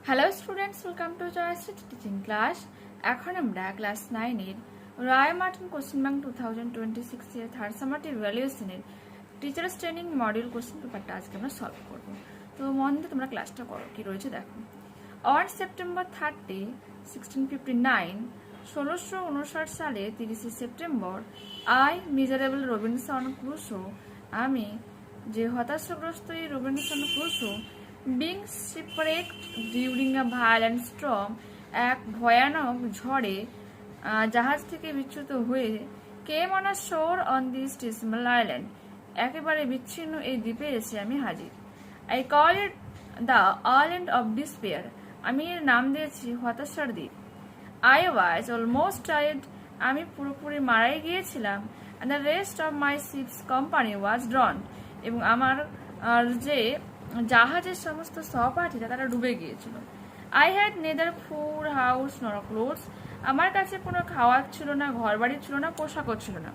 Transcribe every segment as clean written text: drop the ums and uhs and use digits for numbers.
Hello students, welcome to Jayashree teaching class. এখন আমরা class 9-এর রায় মার্টিন কোশ্চেন ব্যাংক 2026 এর থার্ড সামারটিভ ভ্যালুয়েশনের টিচার্স ট্রেনিং মডিউল কোশ্চেন পেপারটা আজকে আমরা সলভ করব। তো মন দিয়ে তোমরা ক্লাসটা করো, কি রয়েছে দেখো। অন সেপ্টেম্বর 30, 1659, 1659 সালে 30 September, I miserable Robinson Crusoe, আমি যে হতাশাগ্রস্ত এই Robinson Crusoe, being shipwrecked during a violent storm, এক ভয়ানক ঝড়ে জাহাজ থেকে বিচ্যুত হয়ে, কেম অন আ শোর অন দিস ডিসমাল আইল্যান্ড, একেবারে বিচ্ছিন্ন এই দ্বীপে এসে আমি হাজির। I call it the island of despair, আমি এর নাম দিয়েছি হতাশার দ্বীপ। আই ওয়াজ অলমোস্ট টায়ার্ড, আমি পুরোপুরি মারাই গিয়েছিলাম। And the rest of my ships company was drowned, এবং আমার যে জাহাজের সমস্ত সহপাঠীরা তারা ডুবে গিয়েছিল। I had neither food, house nor clothes, আমার কাছে কোনো খাওয়ার ছিল না, ঘর বাড়ি ছিল না, পোশাকও ছিল না।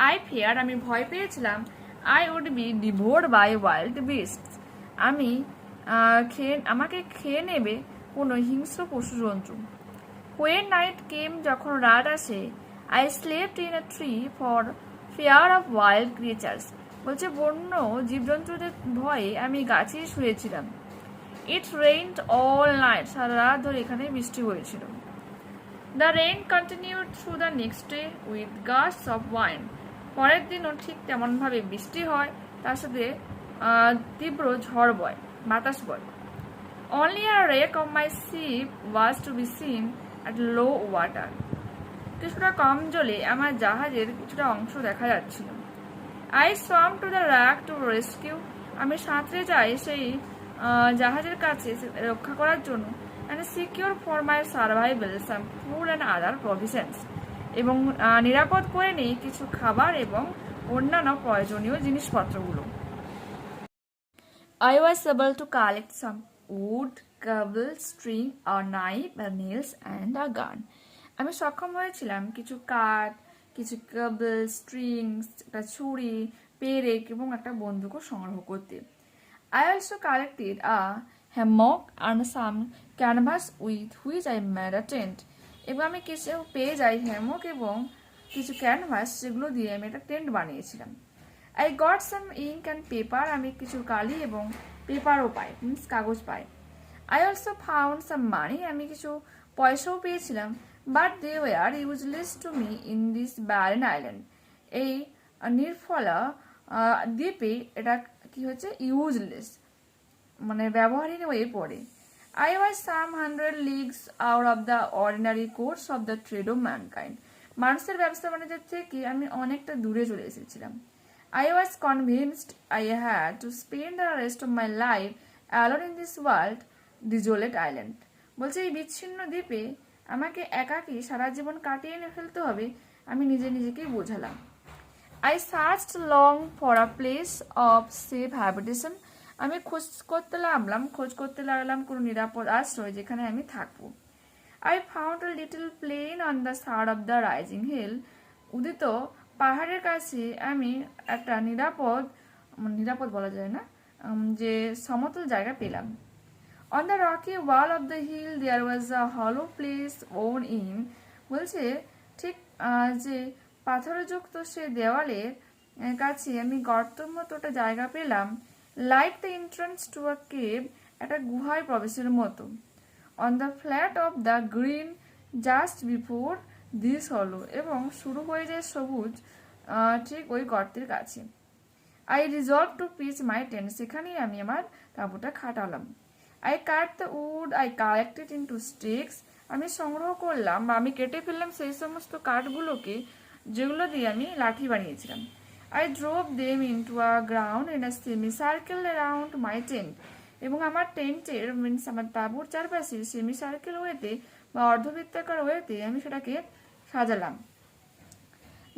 আই ফিয়ার, আমি ভয় পেয়েছিলাম। I would be devoured by wild beasts, আমাকে খেয়ে নেবে কোনো হিংস্র পশু জন্তু। হোয়েন নাইট কেম, যখন রাত আসে, I slept in a tree for fear of wild creatures, বলছে বন্য জীবজন্তুদের ভয়ে আমি গাছেই শুয়েছিলাম। ইট রেইনড অল নাইট, সারা রাত ধরে এখানে বৃষ্টি হয়েছিল। The rain continued through the next day with gusts of wind, পরের দিনও ঠিক তেমনভাবে বৃষ্টি হয়, তার সাথে তীব্র ঝড় বয়, বাতাস বয়। Only a wreck of my ship was to be seen at low water, কিছুটা কম জলে আমার জাহাজের কিছুটা অংশ দেখা যাচ্ছিল। I swam to the wreck to rescue, আমি সাঁতরে যাই সেই জাহাজের কাছে রক্ষা করার জন্য। And secure for my survival some food and other provisions, এবং নিরাপদ করে নেই কিছু খাবার এবং অন্যান্য প্রয়োজনীয় জিনিসপত্রগুলো। I was able to collect some wood, cable, string, a knife, a nails and a gun. আমি সক্ষম হয়েছিলাম কিছু কাঠ, কিছু কেবল, স্ট্রিংস, একটা ছুরি, পেরেক এবং একটা বন্দুকও সংগ্রহ করতে। I also collected a hammock and some canvas with which I made a tent. এবং আমি কিছু পেয়ে যাই হ্যামক এবং কিছু ক্যানভাস, যেগুলো দিয়ে আমি একটা টেন্ট বানিয়েছিলাম। I got some ink and paper, আমি কিছু কালি এবং পেপারও পাই, মিন্স কাগজ পাই। I also found some money, আমি কিছু পয়সাও পেয়েছিলাম। But they were useless to me in this barren island, এই নির্ফলা দ্বীপে এটা কি হচ্ছে, ইউজলেস মানে ব্যবহারহীন হয়ে পড়ে। I was some 100 leagues out of the ordinary course of the trade of mankind, মানুষের ব্যবসা বাণিজ্য থেকে আমি অনেকটা দূরে চলে এসেছিলাম। I was convinced I had to spend the rest of my life alone in this world, desolate island, বলছে এই বিচ্ছিন্ন দ্বীপে আমাকে একাকী সারা জীবন কাটিয়ে ফেলতে হবে, আমি নিজেকেই বোঝালাম। I searched long for a place of safe habitation, আমি খোঁজ করতে লাগলাম কোনো নিরাপদ আশ্রয় যেখানে আমি থাকবো। I found a little plain on the side of the rising hill, উদিত পাহাড়ের কাছে আমি একটা নিরাপদ বলা যায় না, যে সমতল জায়গা পেলাম। On the rocky wall of the hill there was a hollow place worn in, বলছে ঠিক যে পাথরযুক্ত সে দেওয়ালের কাছে আমি গর্তের মতো একটা জায়গা পেলাম। Like the entrance to a cave, একটা গুহায় প্রবেশের মতো। On the flat of the green just before this hollow, এবং শুরু হয়ে যায় সবুজ ঠিক ওই গর্তের কাছে। I resolved to pitch my tent, সেখানেই আমি আমার তাঁবুটা খাটালাম। I cut the wood, I collected into sticks, আমি সংগ্রহ করলাম বা আমি কেটে ফেললাম সেই সমস্ত কাঠগুলোকে যেগুলো দিয়ে আমি লাঠি বানিয়েছিলাম। I drove them into a ground in a semicircle around my tent, এবং আমার টেন্টের মিন্স আমার তাঁবুর চারপাশে সেমিসার্কেল ওয়েতে বা অর্ধবৃত্তাকার ওয়েতে আমি সেটাকে সাজালাম।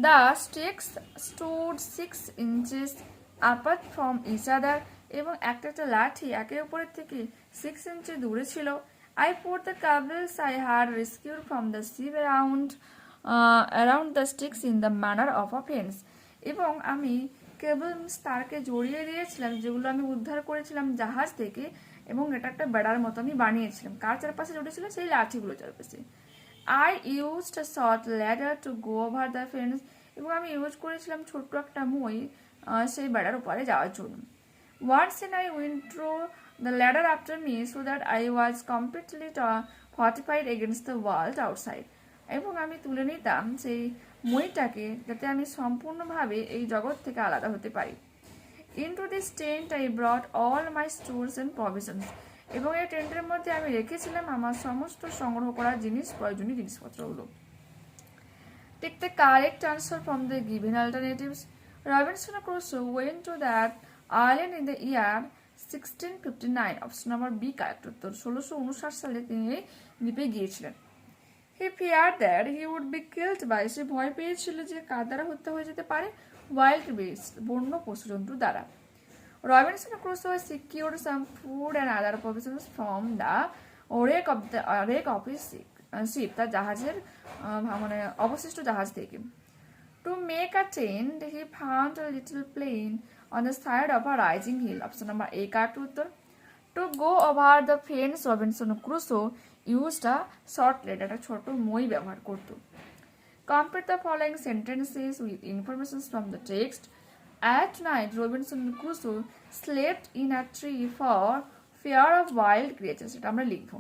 The sticks stood 6 inches apart from each other, এবং একটা লাঠি একে অপরের থেকে 6 ইঞ্চি দূরে ছিল। I put the cables I had rescued from the ship around the sticks in the manner of a fence, এবং আমি কেবল তারকে জড়িয়ে দিয়েছিলাম যেগুলো আমি উদ্ধার করেছিলাম জাহাজ থেকে, এবং এটা একটা বেড়ার মতো আমি বানিয়েছিলাম। কার চারপাশে জড়িয়েছিল? সেই লাঠিগুলো চারপাশে। I used a short ladder to go over the fence, এবং আমি ইউজ করেছিলাম ছোট্ট একটা মই সেই বেড়ার উপরে যাওয়ার জন্য। Once and I went through the ladder after me so that I was completely fortified against the world outside. এবং আমি তুলে নিতাম সেই মইটাকে যাতে আমি সম্পূর্ণভাবে এই জগৎ থেকে আলাদা হতে পারি। Into this tent I brought all my stores and provisions. এবং এই টেন্টের মধ্যে আমি রেখেছিলাম আমার সমস্ত সংগ্রহ করা প্রয়োজনীয় জিনিসপত্রগুলো। Take the correct answer from the given alternatives. Robinson Crusoe went to that island in the year 1659. Option number B correct উত্তর। 1659 সালে তিনি এই দ্বীপে গিয়েছিলেন। He feared that he would be killed by, সে ভয় পেয়েছিল যে কার দ্বারা হত্যা হয়ে যেতে পারে? wild beasts, বন্য পশুজন্তু দ্বারা। Robinson Crusoe secured some food and other provisions from the wreck of his ship, তার জাহাজের মানে অবশিষ্ট জাহাজ থেকে। To make a tent, he found a little plain on the side of a rising hill. Option number A correct উত্তর। To go over the fence, Robinson Crusoe used a short ladder, একটা ছোট মই ব্যবহার করত। Complete the following sentences with information from the text. At night, Robinson Crusoe slept in a tree for fear of wild creatures. এটা আমরা লিখব।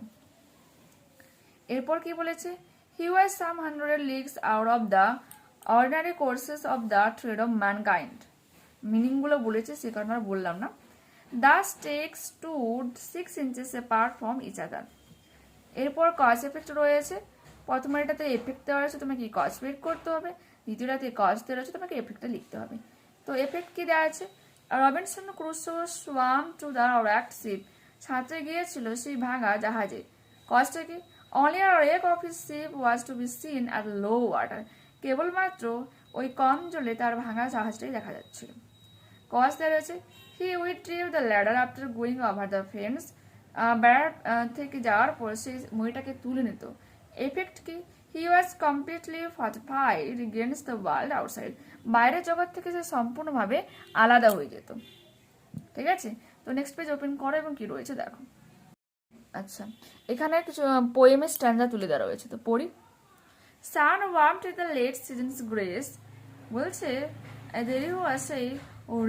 এরপর কি বলেছে? He was some 100 leagues out of the ordinary courses of the trade of mankind. মিনিংগুলো বলেছে, সে কারণে আর বললাম না। The stakes stood 6 inches apart from each other. এরপর কজ এফেক্ট রয়েছে। প্রথমে এটাতে এফেক্ট দেওয়া রয়েছে, তোমাকে কজ বের করতে হবে। দ্বিতীয়টাতে কজ দেওয়া রয়েছে, তোমাকে এফেক্টটা লিখতে হবে। তো এফেক্ট কি দেওয়া আছে? Robinson Crusoe swam to the wrecked ship. সাঁতরে গিয়েছিল সেই ভাঙা জাহাজে। কজটা কি? Only a wreck of his ship was to be seen at low water. কেবলমাত্র ওই কম জলে তার ভাঙা জাহাজটাই দেখা যাচ্ছিল। কজ দেওয়া রয়েছে he withdrew the ladder after going over the fence. বেড়ার থেকে যাওয়ার পর সে মইটাকে তুলে নিত। এফেক্ট কি? he was completely fortified against the world outside. বাইরের জগৎ থেকে সে সম্পূর্ণভাবে আলাদা হয়ে যেত। ঠিক আছে, তো নেক্সট পেজ ওপেন করো এবং কি রয়েছে দেখো। আচ্ছা, এখানে কিছু পোয়েমের স্ট্যান্ডা তুলে দেওয়া রয়েছে, তো পড়ি। Sun warmed with the late season's grace. বলছে দেরি হওয়া সেই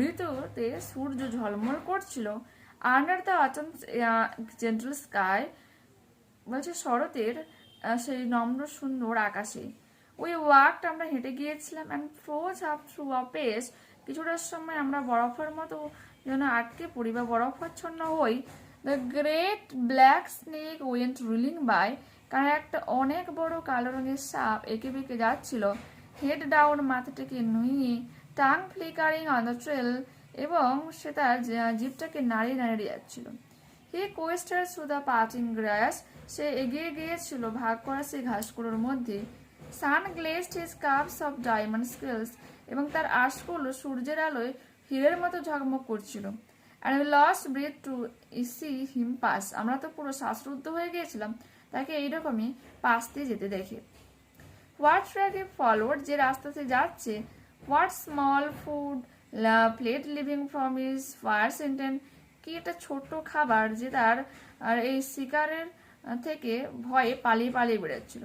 ঋতুতে সূর্য ঝলমল করছিল। Under the autumn gentle sky, বলছে শরতের সেই নম্র সুন্দর আকাশে। ওই ওয়াকটা আমরা হেঁটে গিয়েছিলাম and froze up through a pace, কিছুটার সময় আমরা বরফের মতো যেন আটকে পড়ি বা বরফাচ্ছন্ন হই। The great black snake went reeling by, কারণ একটা অনেক বড় কালো রঙের সাপ এঁকে বেঁকে যাচ্ছিল। হেড ডাউন, মাথাটাকে নুয়ে, tongue flickering on the trail, এবং সে তার জিপটাকে নাড়িয়ে নাড়িয়ে যাচ্ছিল। He quested through the parting grass, সে এগিয়ে গিয়েছিল ভাগ করা সেই ঘাসগুলোর মধ্যে। Sun glazed his cups of diamond scales, এবং তার আঁশগুলো সূর্যের আলোয় হীরের মতো ঝকমক করছিল। And we lost breath to see him pass, আমরা তো পুরো শ্বাসরুদ্ধ হয়ে গিয়েছিলাম তাকে এইরকমই পাশ দিয়ে যেতে দেখে। হোয়াট ট্র্যাক হি ফলোড, যে রাস্তাতে যাচ্ছে। What small food plate living from his fire sentence, কি একটা ছোট্ট খাবার যে তার আর এই শিকারের থেকে ভয়ে পালিয়ে পালিয়ে বেড়াচ্ছিল।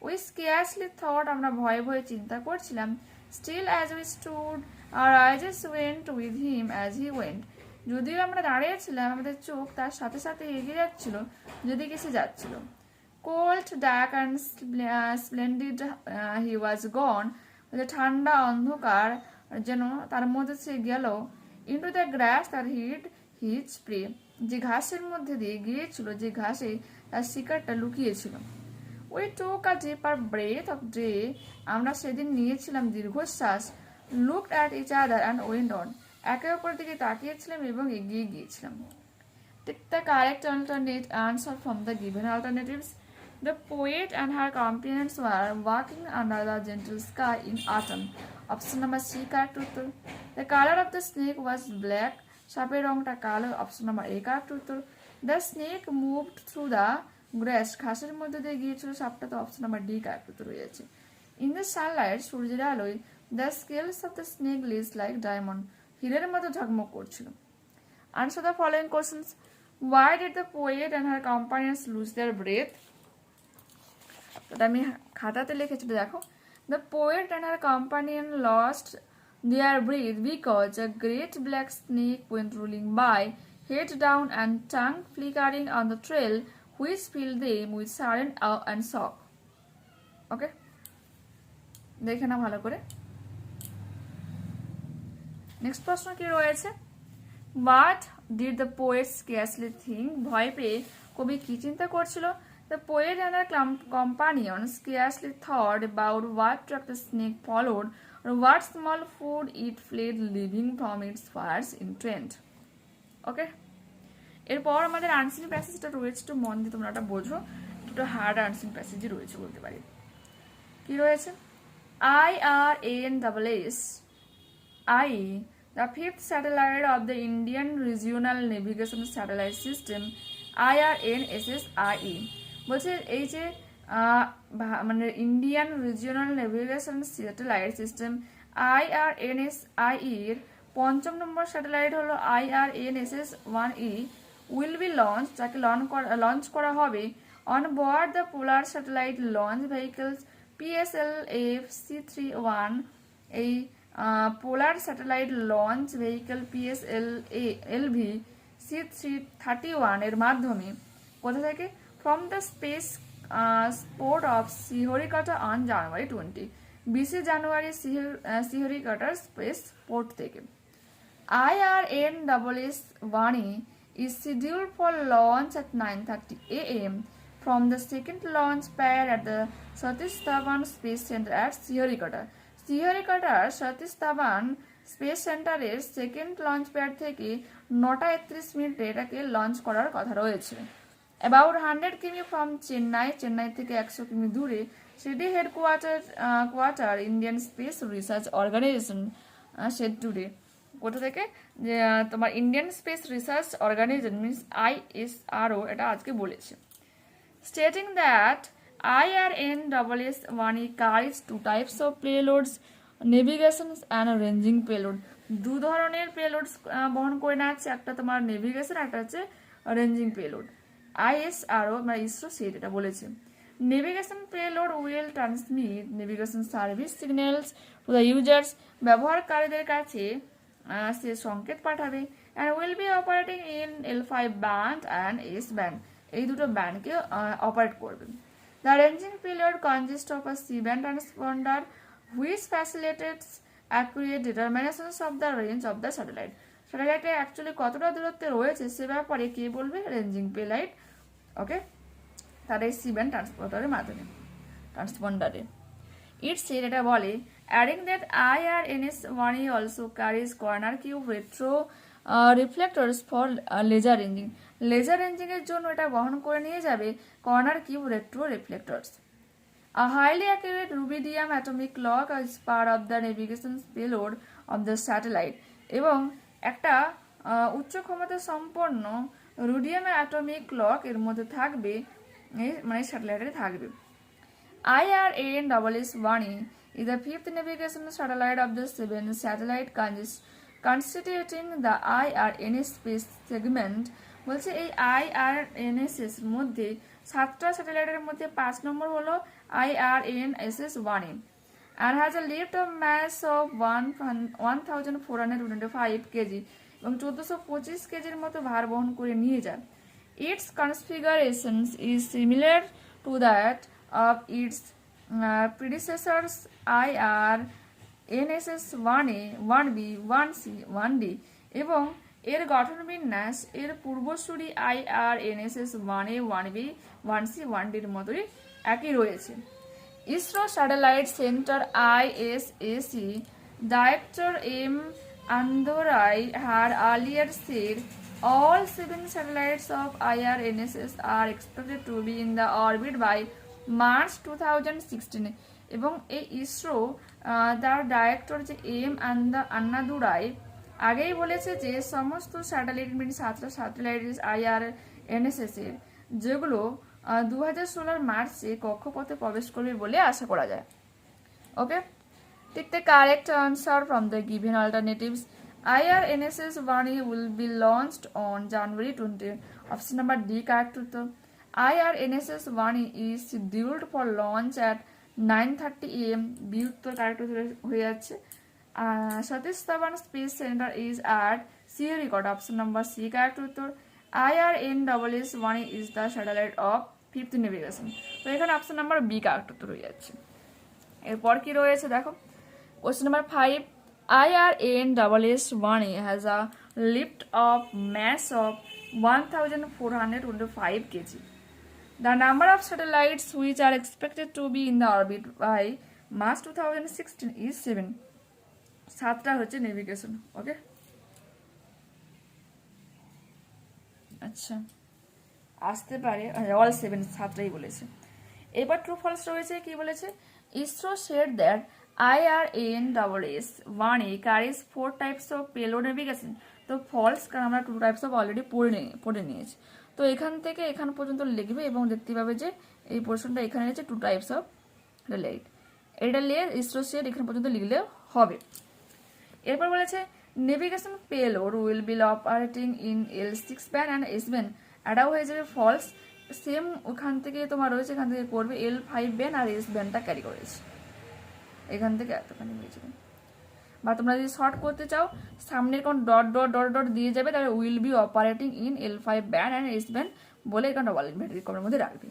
উই স্কেয়ারসলি থট, আমরা ভয়ে ভয়ে চিন্তা করছিলাম। Still as we stood our eyes went with him as he went, যদিও আমরা দাঁড়িয়েছিলাম আমাদের চোখ তার সাথে সাথে এগিয়ে যাচ্ছিল যেদিকে সে যাচ্ছিল। কোল্ড ডার্ক অ্যান্ড স্প্লেন্ডিড হি ওয়াজ গন, ঠান্ডা অন্ধকার যেন তার মধ্যে সে গেল। ইন্টু দ্য গ্রাস তার হিট স্প্রে, যে ঘাসের মধ্যে দিয়ে গিয়েছিল, যে ঘাসে তার শিকারটা লুকিয়েছিল। We took a deeper breath of day, আমরা সেদিন নিয়েছিলাম দীর্ঘশ্বাস। Looked at each other and went on, একে অপরের দিকে তাকিয়েছিলাম এবং এগিয়ে গিয়েছিলাম। Take the correct alternate answer from the given alternatives. The poet and her companions were walking under the gentle sky in autumn. Option number C correct উত্তর। The color of the snake was black, সাপের রংটা কালো। Option number A correct উত্তর। The snake moved through the grass, ঘাসের মধ্যে দিয়ে গিয়েছিল সাপটা, তো অপশন নাম্বার ডি কারেক্ট উত্তর হয়ে যাচ্ছে। In the sunlight, সূর্যের আলোয়, the scales of the snake glittered like diamond, হীরের মতো ঝকমক করছিল। Answer the following questions. Why did the poet and her companions lose their breath? ওটা আমি খাতাতে লিখেছি, দেখো। The poet and her companion lost their breath because a great black snake went rolling by, head down and tongue flickering on the trail, which filled them with sudden awe and shock. ওকে, দেখে না ভালো করে। Next প্রশ্ন কি রয়েছে? What did the poet scarcely think? ভয় পেয়ে কবি কি চিন্তা করছিল? The poet and her companions scarcely thought about what track the snake followed or what small food it fled, leaving from its first intent. ওকে, এরপর আমাদের আনসিন প্যাসেজটা রয়েছে, একটু মন দিয়ে তোমরা ওটা বোঝো, একটু হার্ড আনসিন প্যাসেজই রয়েছে বলতে পারি। কি রয়েছে? IRANSS IE, the fifth satellite of the Indian Regional Navigation Satellite System, IRNSSIE, বলছে এই যে মানে Indian regional navigation satellite system IRNSIE এর 5ম নম্বর স্যাটেলাইট হলো IRNSS-1E, উইল বি লঞ্চ, যাকে লঞ্চ করা হবে on board the polar satellite launch vehicles PSLF-C31। এই polar satellite launch vehicle PSLV C31 এর মাধ্যমে কোথা থেকে? From the space port of Sriharikota on January 20, 20 January শ্রীহরিকোটার স্পেস পোর্ট থেকে। IRNSS-1E is scheduled for launch at 9:30 a.m. from the second launch pad at the Satish Dhawan Space Center at Sriharikota. শ্রীহরিকোটার Satish Dhawan space সেন্টারের second launch pad থেকে 9:31 এটাকে launch করার কথা রয়েছে। About 100 কিমি ফ্রম চেন্নাই, চেন্নাই থেকে 100 কিমি দূরে সিডি headquarter Indian space research organization said today. কোথা থেকে? যে তোমার Indian space research organization means ISRO এটা আজকে বলেছে। Stating that IRNSS-1E carries two types of payloads, navigation and ranging payload. দু ধরনের পেলোডস বহন করে নেওয়া, একটা তোমার নেভিগেশন, একটা হচ্ছে রেঞ্জিং পেলোড। ISRO মানে ইসরো সেট এটা বলেছে। Navigation payload will transmit navigation service signals to the users, ব্যবহারকারীদের কাছে সে সংকেত পাঠাবে। And will be operating in L5 band and S band, এই দুটো ব্যান্ডকে অপারেট করবে। The ranging payload consists of a C-band transponder which facilitates accurate determinations of the range of the satellite. স্যাটেলাইটে actually কতটা দূরত্বে রয়েছে সে ব্যাপারে কে বলবে? রেঞ্জিং পেলাইট। ওকে, তার এই C-band ট্রান্সপন্ডারের মাধ্যমে ট্রান্সপন্ডারে ইটস এটা বলে adding that IRNS-1E also carries corner cube retro reflectors for laser ranging. Laser ranging এর জন্য এটা বহন করে নিয়ে যাবে corner cube retro reflectors. A highly accurate rubidium atomic clock is part of the navigation payload of the satellite, এবং একটা উচ্চ ক্ষমতা সম্পন্ন রুডিয়াম অ্যাটমিক ক্লক এর মধ্যে থাকবে, মানে স্যাটেলাইটে থাকবে। IRNSS-1E is the fifth navigation satellite of the 7 satellite constituting the IRNS space segment। বলছে এই IRNSS মধ্যে 7টা স্যাটেলাইটের মধ্যে 5 নম্বর হলো IRNSS-1E and has a lift of mass of 1425 kg এবং 1425 কেজির মতো ভার বহন করে নিয়ে যায়। Its configuration is similar to that of its predecessors IRNSS-1A, 1B, 1C, 1D, এবং এর গঠন বিন্যাস এর পূর্বসূরি IRNSS-1A, 1B, 1C, 1D এর মতোই একই রয়েছে। ISRO satellite centre ISAC Director M. Andorai had earlier said all 7 satellites of IRNSS are expected to be in the orbit by March 2016, এবং এই ইসরো তার ডাইরেক্টর যে আন্নাদুরাই আগেই বলেছে যে সমস্ত স্যাটেলাইট মিন 7টা স্যাটেলাইট IRNSS এর যেগুলো 2016 মার্চে কক্ষপথে প্রবেশ করবে বলে আশা করা যায়। ওকে, take the correct answer from the given alternatives. IRNSS 1 will be launched on January 20. Option number D correct উত্তর। IRNSS 1 is scheduled for launch at 9:30 am. B উত্তর correct হয়ে যাচ্ছে। Satish Dhawan Space Center is at Sriharikota. Option number C correct উত্তর। IRNSS 1 is the satellite of 5th navigation. তো এখানে option number B correct উত্তর হয়ে যাচ্ছে। এরপর কি রয়েছে দেখো, question number 5, IRNSS 1 has a lift of mass of 1425 kg. The number of satellites which are expected to be in the orbit by March 2016 is 7. 7টা হচ্ছে নেভিগেশন। ওকে, আচ্ছা আসতে পারে, অল 7, 7টাই বলেছে। এবার ট্রু ফলস রয়েছে, কি বলেছে, ISRO said that IRNSS 1 carries 4 types of payload navigation. তো ফলস, কারণ আমরা 2 টাইপস অফ অলরেডি পড়ে নিয়েছি। তো এখান থেকে এখান পর্যন্ত লিখবে এবং দেখতে পাবে যে এই পোর্শনটা এখানে আছে 2 টাইপস অফ রিলেট। এটা নিয়ে ইসরো said এখান পর্যন্ত লিখলে হবে। এরপর বলেছে navigation payload will be operating in L6 band and S band. এটাও হয়ে যাবে ফলস, সেম ওখান থেকে তোমার রয়েছে, এখান থেকে করবে L5 ব্যান্ড আর S ব্যান্ডটা ক্যারি করেছে, এখান থেকে এতখানি হয়ে যাবে। বা তোমরা যদি শর্ট করতে চাও, সামনের কোন ডট ডট ডট ডট দিয়ে যাবে, তাহলে will be operating in L5 band and S band বলে এখানে ডবল ইনভার্টেড কমের মধ্যে রাখবে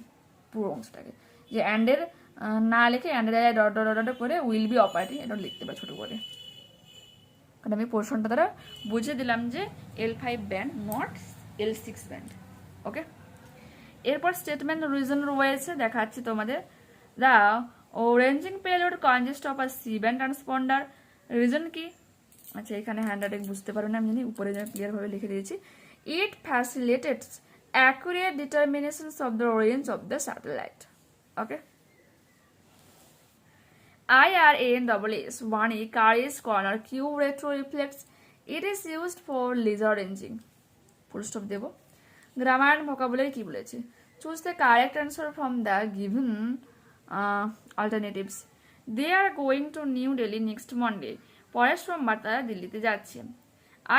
পুরো অংশটাকে। যে অ্যান্ডের না লিখে অ্যান্ডের জায়গায় ডট ডট ডট করে উইল বি অপারেটিং এটা লিখতে পারে ছোটো করে। কারণ আমি পোর্শনটা দ্বারা বুঝে দিলাম যে L5 band not L6 band. ওকে, এরপর স্টেটমেন্ট রিজন রয়েছে, দেখাচ্ছি তোমাদের। The ranging payload consists of a C-band transponder. Reason কি, আচ্ছা এখানে হ্যান্ড রাইটিং বুঝতে পারো না আমি জানি, উপরে ক্লিয়ারভাবে লিখে দিয়েছি। It facilitates accurate determinations of the range of the satellite. Okay, IRNSS 1 carries corner cube retro reflex. It is used for laser ranging. Full stop দেব। গ্রামার অ্যান্ড ভোকাবুলারি কি বলেছে, choose the correct answer from the given alternatives. They are going to New Delhi next Monday. পরের সোমবার তারা দিল্লিতে যাচ্ছে।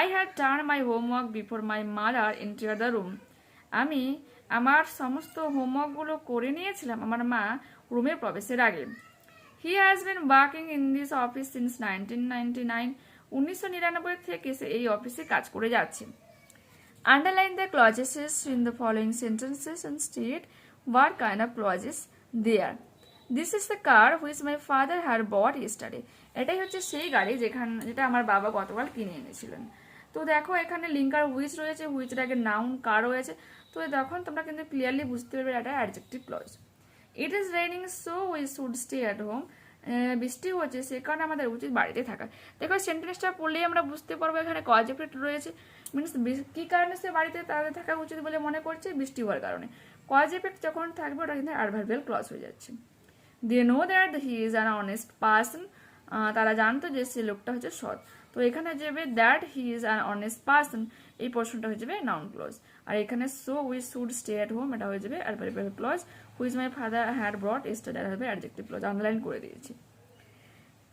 I had done my homework before my mother entered the room. আমি আমার সমস্ত হোমওয়ার্কগুলো করে নিয়েছিলাম আমার মা রুমে প্রবেশের আগে। He has been working in this office since 1999. 1999 থেকে সে এই অফিসে কাজ করে যাচ্ছে। Underline the clauses in the following sentences and state what kind of clauses they are. This is the car which my father had bought yesterday. এটাই হচ্ছে সেই গাড়ি যেটা আমার বাবা গতকাল কিনে এনেছিলেন। তো দেখো এখানে লিঙ্কার হুইচ রয়েছে, হুইচের আগে নাউন কার রয়েছে। তো তখন তোমরা কিন্তু ক্লিয়ারলি বুঝতে পারবে এটা adjective clause. It is raining so we should stay at home. বৃষ্টি হচ্ছে সে কারণে আমাদের উচিত বাড়িতে থাকা। দেখো সেন্টেন্সটা পড়লেই আমরা বুঝতে পারবো এখানে কজ এফেক্ট রয়েছে, মিনস কি কারণে সে বাড়িতে তাদের থাকা উচিত বলে মনে করছে, বৃষ্টি হওয়ার কারণে। কজ এফেক্ট যখন থাকবে ওটা কিন্তু অ্যাডভার্বিয়াল ক্লজ হয়ে যাচ্ছে। They know that he is an honest person. তারা জানতো যে সে লোকটা হচ্ছে সৎ। তো এখানে যাবে that he is an honest person, এই পোর্শনটা হয়ে যাবে নাউন ক্লজ। আর এখানে so we should stay at home এটা হয়ে যাবে adverbial clause. Which my father had brought yesterday এটা হবে অ্যাডজেক্টিভ ক্লজ। আন্ডারলাইন করে দিয়েছি।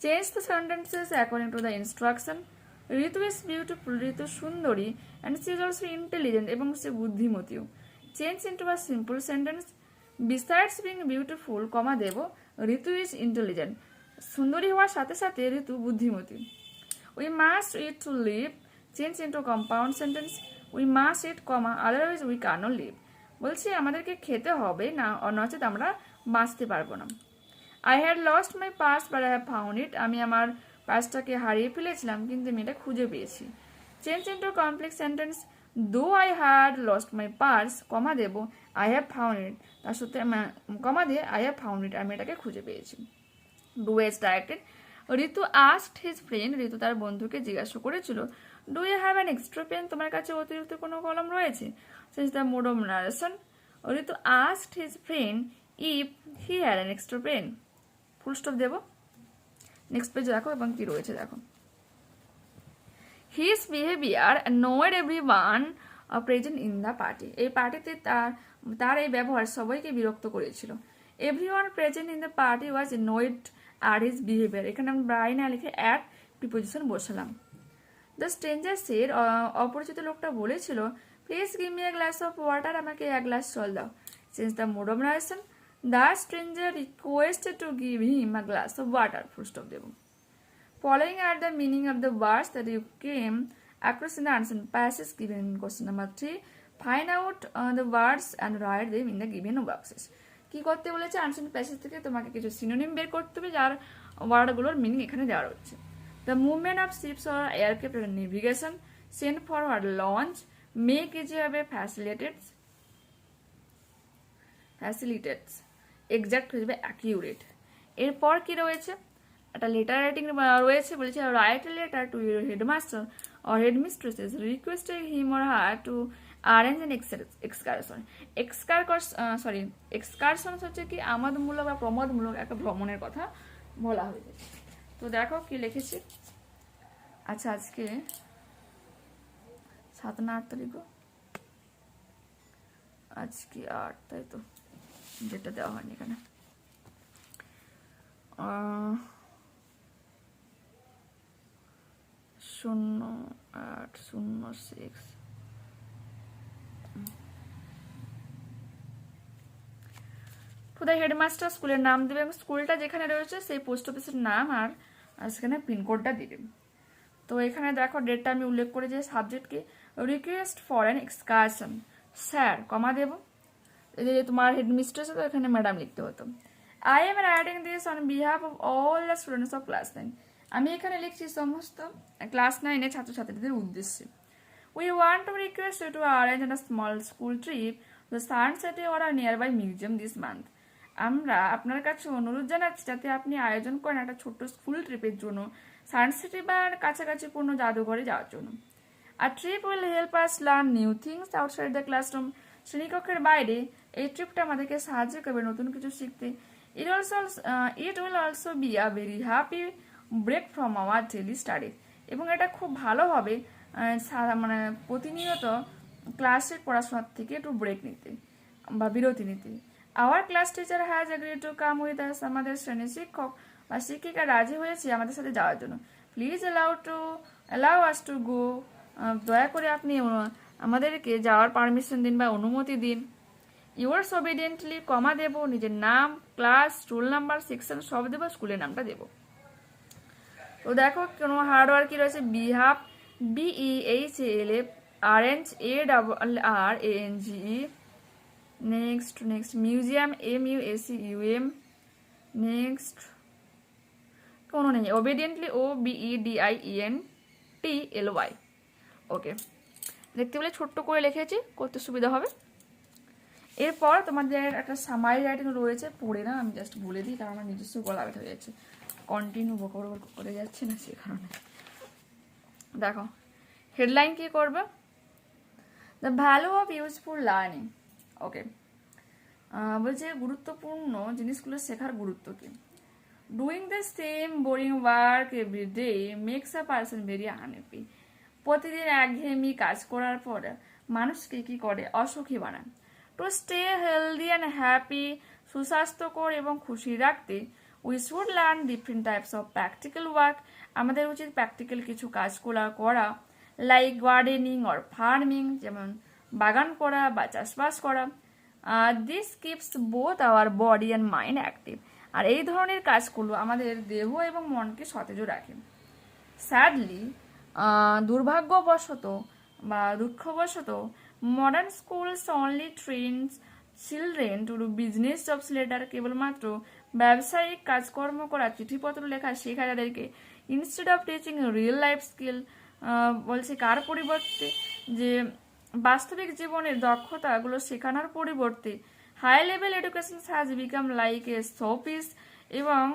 Change the sentences according to the instruction. Ritu is beautiful, Ritu সুন্দরী, and she is also intelligent, এবং সে বুদ্ধিমতীও। Change into a simple sentence. Besides being beautiful, কমা দেব, Ritu is intelligent, সুন্দরী হওয়ার সাথে সাথে ঋতু বুদ্ধিমতী। We must eat to live. Change into compound sentence. We must eat, comma, otherwise we cannot live. বলছি আমাদেরকে খেতে হবে না, নচেত আমরা বাঁচতে পারবো না। I had lost my purse but I have found it. আমি আমার পার্সটাকে হারিয়ে ফেলেছিলাম কিন্তু আমি এটা খুঁজে পেয়েছি। Change into complex sentence. Though I had lost my purse, comma দেব, আই হ্যাভ ফাউন্ড ইট, তার সাথে কমা দিয়ে আই হ্যাভ ফাউন্ড ইট, আমি এটাকে খুঁজে পেয়েছি। Do is directed. Ritu asked his friend, Ritu তার বন্ধুকে জিজ্ঞাসা করেছিল, do you have an extra pen, তোমার কাছে অতিরিক্ত কোনো কলম রয়েছে। Since the mode of narration, Ritu asked his friend if he had an extra pen. Full stop দেব। নেক্সট পেজ দেখো এবং কি রয়েছে দেখো। His behaviour annoyed everyone present in the party. এই পার্টিতে তার এই ব্যবহার সবাইকে বিরক্ত করেছিল। Everyone present in the party was annoyed আর হিজ বিহেভিয়ার। এখানে আমি বাই না লিখে অ্যাট প্রিপোজিশন বসালাম। দ্য স্ট্রেঞ্জার সেড, অপরিচিত লোকটা বলেছিল, please give me a glass of water, আমাকে এক গ্লাস জল দাও। Since the mode of narration, the stranger requested to give him a glass of water, full stop দেব। Following are the meaning of the words that you came across in the answer passage given in question number 3. Find out the words and write them in the given boxes. কি করতে বলেছে, answer passage থেকে তোমাকে কিছু synonym বের করতে হবে যার ওয়ার্ডগুলোর মিনিং এখানে দেওয়া রয়েছে। The movement of ships or aircraft or navigation, send forward, launch, make ইজিভাবে, ফ্যাসিলিটেটস, এক্সাক্ট হয়ে যাবে অ্যাকিউরেট। এরপর কি রয়েছে, একটা লেটার রাইটিং রয়েছে, বলেছে write a letter to your headmaster or হেডমিস্ট্রেসেস requesting him or her to arrange an excursion. Excursion হচ্ছে কি আমাদমূলক বা প্রমোদমূলক একটা ভ্রমণের কথা বলা হয়েছে। তো দেখো কি লিখেছি। আচ্ছা, আজকে 7 না 8 তারিখ, আজকে 8, তাই তো, যেটা দেওয়া হয়নি এখানে। 0806 টু দ্য হেডমাস্টার, স্কুলের নাম দেবে এবং স্কুলটা যেখানে রয়েছে সেই পোস্ট অফিসের নাম আর সেখানে পিনকোডটা দিবে। তো এখানে দেখো ডেটটা আমি উল্লেখ করে যে সাবজেক্ট কি, request for an excursion, sir, comma দেব। এই যে তোমার হেডমিস্ট্রেস, তো এখানে ম্যাডাম লিখতে হতো। I am writing this on behalf of all the students of class 9, আমি এখানে লিখছি সমস্ত ক্লাস 9 ছাত্রছাত্রীদের উদ্দেশ্যে। We want to request you to arrange a small school trip to science city or a nearby museum this month, আমরা আপনার কাছে অনুরোধ জানাচ্ছি যাতে আপনি আয়োজন করেন একটা ছোট্ট স্কুল ট্রিপের জন্য সায়েন্স সিটি বা কাছাকাছি পূর্ণ জাদুঘরে যাওয়ার জন্য। Our trip will help us learn new things outside the classroom, শ্রেণীকক্ষের বাইরে এই ট্রিপটা আমাদেরকে সাহায্য করবে নতুন কিছু শিখতে। It will also be a very happy break from our daily study, এবং এটা খুব ভালো হবে মানে প্রতিনিয়ত ক্লাসের পড়াশোনার থেকে একটু ব্রেক নিতে বা বিরতি নিতে। Our class teacher has agreed to come with us, আমাদের শ্রেণী শিক্ষক বা শিক্ষিকা রাজি হয়েছে আমাদের সাথে যাওয়ার জন্য। Please allow us to go, দয়া করে আপনি আমাদেরকে যাওয়ার পারমিশন দিন বা অনুমতি দিন। ইউয়ার্স ওবিডিয়েন্টলি, কমা দেব, নিজের নাম, ক্লাস, রোল নাম্বার, সেকশন সব দেবো, স্কুলের নামটা দেবো। তো দেখো কোনো হার্ডওয়ার্ক কি রয়েছে, behalf, BEHALF, arrange, ARRANGE, next museum, MUSEUM, next কোনো নেই, ওবিডিয়েন্টলি, OBEDIENTLY। ওকে, দেখতে পেলে ছোট্ট করে লিখেছি, করতে সুবিধা হবে। এরপর তোমাদের একটা সামারি রাইটিং রয়েছে, পড়ে না, আমি জাস্ট বলে দিই কারণ আমার নিজস্ব গলা ব্যথা হয়ে যাচ্ছে, কন্টিনিউ বকর করে যাচ্ছে না সে কারণে। দেখো হেডলাইন কি করবে, the value of useful learning. Okay, বলছে গুরুত্বপূর্ণ জিনিসগুলো শেখার গুরুত্ব কি। Doing the same boring work every day makes a person very unhappy, প্রতিদিন একঘেয়েমি কাজ করার পর মানুষকে কি করে, অসুখী বানায়। To stay healthy and happy, সুস্বাস্থ্যকর এবং খুশি রাখতে we should learn different types of practical work, আমাদের উচিত প্র্যাকটিক্যাল কিছু কাজ করা, লাইক গার্ডেনিং অর ফার্মিং, যেমন বাগান করা বা চাষবাস করা। This keeps both our body and mind active, আর এই ধরনের কাজগুলো আমাদের দেহ এবং মনকে সতেজও রাখে। স্যাডলি, দুর্ভাগ্যবশত বা দুঃখবশত, modern schools only trains children to do business jobs letter, কেবলমাত্র ব্যবসায়িক কাজকর্ম করা, চিঠিপত্র লেখা শেখা যাদেরকে, instead of teaching real life skill, বলছে কার পরিবর্তে, যে বাস্তবিক জীবনের দক্ষতাগুলো শেখানোর পরিবর্তে high level education has become like a showpiece, এবং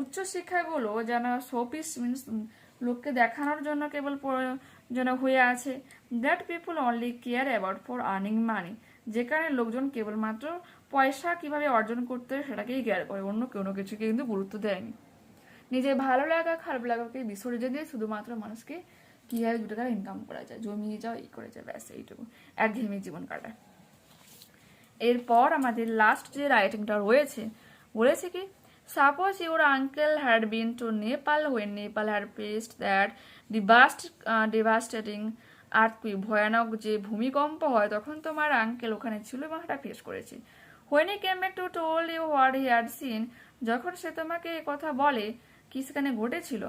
উচ্চশিক্ষাগুলো যেন শোপিস মিনস লোককে দেখানোর জন্য কেবল যেন হয়ে আছে। That people only care about for earning money, যেখানে লোকজন কেবলমাত্র পয়সা কিভাবে অর্জন করতে হয় সেটাকেই কেয়ার করে, অন্য কোনো কিছুকে কিন্তু গুরুত্ব দেয়নি। নিজের ভালো লাগা খারাপ লাগাকে বিসর্জন দিয়ে শুধুমাত্র মানুষকে কীভাবে 2 টাকা ইনকাম করা যায়, জমিয়ে যাও, এই করে যায়, ব্যাস এইটুকু, একঘেয়েমি জীবন কাটায়। এরপর আমাদের লাস্ট যে রাইটিংটা রয়েছে, বলেছে কি, suppose your uncle had been to Nepal when Nepal had faced that devastating earthquake, ভয়ানক যে ভূমিকম্প হয়, তখন তোমার আঙ্কেল ওখানে ছিল এবং সেটা ফেস করেছে। When he came back to told you what he had seen, যখন সে তোমাকে কথা বলে কি সেখানে ঘটেছিল,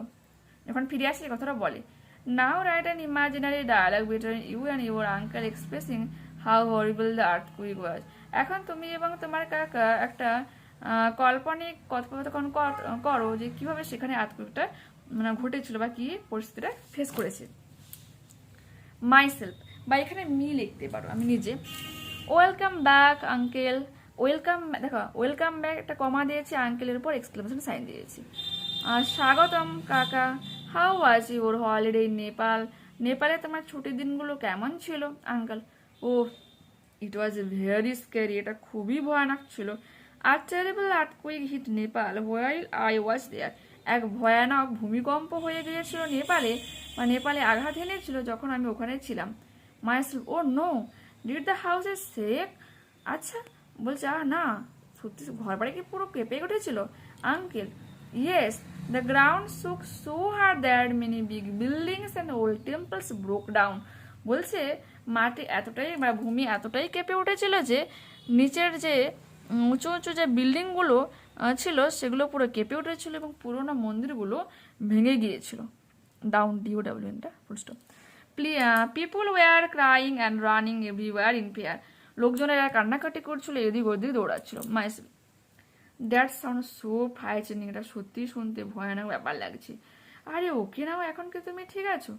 যখন ফিরে আসে কথাটা বলে। Now write an imaginary dialogue between you and your uncle expressing how horrible the earthquake was. এখন তুমি এবং তোমার কাকা একটা কাল্পনিক কথোপকথন করো যে কিভাবে সেখানে আর্থকুইকটা মানে ঘটেছিল বা কি পরিস্থিতিটা ফেস করেছে। মাইসেলফ, বা এখানে মি লিখতে পারো, আমি নিজে। ওয়েলকাম ব্যাক আঙ্কেল, ওয়েলকাম, দেখো ওয়েলকাম ব্যাক একটা কমা দিয়েছি, আঙ্কেলের উপর এক্সক্লেমেশন সাইন দিয়েছি। স্বাগতম কাকা, how was your holiday in Nepal, নেপালে তোমার ছুটির দিনগুলো কেমন ছিল uncle? Oh it was very scary, এটা খুবই ভয়ানক ছিল। A terrible earthquake hit Nepal while I was there, এক ভয়ানক ভূমিকম্প হয়ে গিয়েছিল নেপালে, বা নেপালে আঘাত এনেছিল যখন আমি ওখানে ছিলাম। Myself, oh no, did the house a shake, আচ্ছা বলছে না সত্যি ঘর বাড়ি কি পুরো কেঁপে উঠেছিল? আঙ্কেল, ইয়েস, দ্য গ্রাউন্ড শুক so hard that many big buildings and old temples broke down. বলছে মাটি এতটাই বা ভূমি এতটাই কেঁপে উঠেছিল যে নিচের যে উঁচু উঁচু যে বিল্ডিংগুলো ছিল সেগুলো পুরো কেঁপে উঠেছিল এবং পুরোনো মন্দিরগুলো ভেঙে গিয়েছিল। ডাউন, DOWNটা full stop. People were crying and running everywhere in fear, লোকজনেরা কান্নাকাটি করছিল, এদিক ওদিক দৌড়াচ্ছিল। Myself, that sound so frightening, এটা সত্যি শুনতে ভয়ানক ব্যাপার লাগছে। আরে ওকে নাও, এখন কি তুমি ঠিক আছো?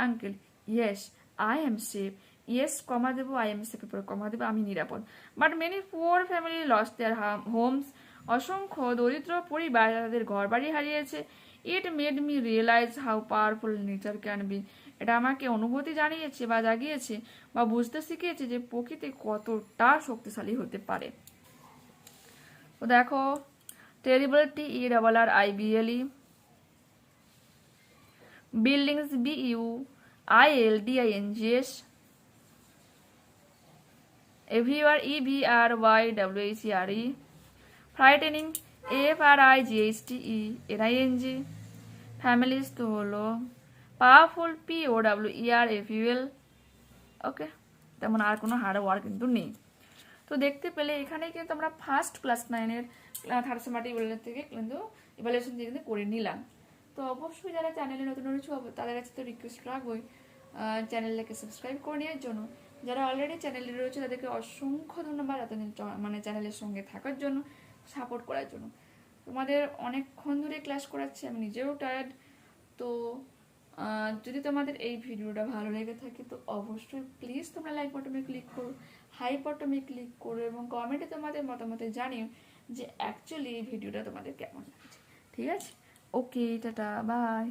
Uncle, yes I am safe, yes comma দেবো, আই এম সেফ পরে কমা দেবো, আমি নিরাপদ। But many poor family lost their homes, অসংখ্য দরিদ্র পরিবার তাদের ঘর বাড়ি হারিয়েছে। It made me realise how powerful nature can be, এটা আমাকে অনুভূতি জানিয়েছে বা জাগিয়েছে বা বুঝতে শিখিয়েছে যে প্রকৃতি কতটা শক্তিশালী হতে পারে। তো দেখো, terrible TERRIBLE, buildings BUILDINGS, everywhere EVERYWHERE, frightening FRIGHTENING, families তো হলো পাওয়ারফুল POWERFUL। ওকে, তেমন আর কোনো হার্ড ওয়ার্ক কিন্তু নেই। তো দেখতে পেলে এখানে কিন্তু আমরা ফার্স্ট ক্লাস 9-এর থার্ড সেমাটিক থেকে কিন্তু ইভ্যালুয়েশন দিয়ে কিন্তু করে নিলাম। তো অবশ্যই যারা চ্যানেলে নতুন রয়েছে তাদের কাছে তো রিকোয়েস্ট রাখবোই চ্যানেলটাকে সাবস্ক্রাইব করে নেওয়ার জন্য। যারা অলরেডি চ্যানেলে রয়েছে তাদেরকে অসংখ্য ধন্যবাদ এতদিন মানে চ্যানেলের সঙ্গে থাকার জন্য, সাপোর্ট করার জন্য। তোমাদের অনেকক্ষণ ধরে ক্লাস করাচ্ছি, আমি নিজেও টায়ার্ড। তো যদি তোমাদের এই ভিডিওটা ভালো লেগে থাকে তো অবশ্যই প্লিজ তোমরা লাইক বাটনে ক্লিক করো, হাই বাটনে ক্লিক করো এবং কমেন্টে তোমাদের মতামত জানিও যে অ্যাকচুয়ালি এই ভিডিওটা তোমাদের কেমন লাগছে। ঠিক আছে, ওকে, টাটা, বাই।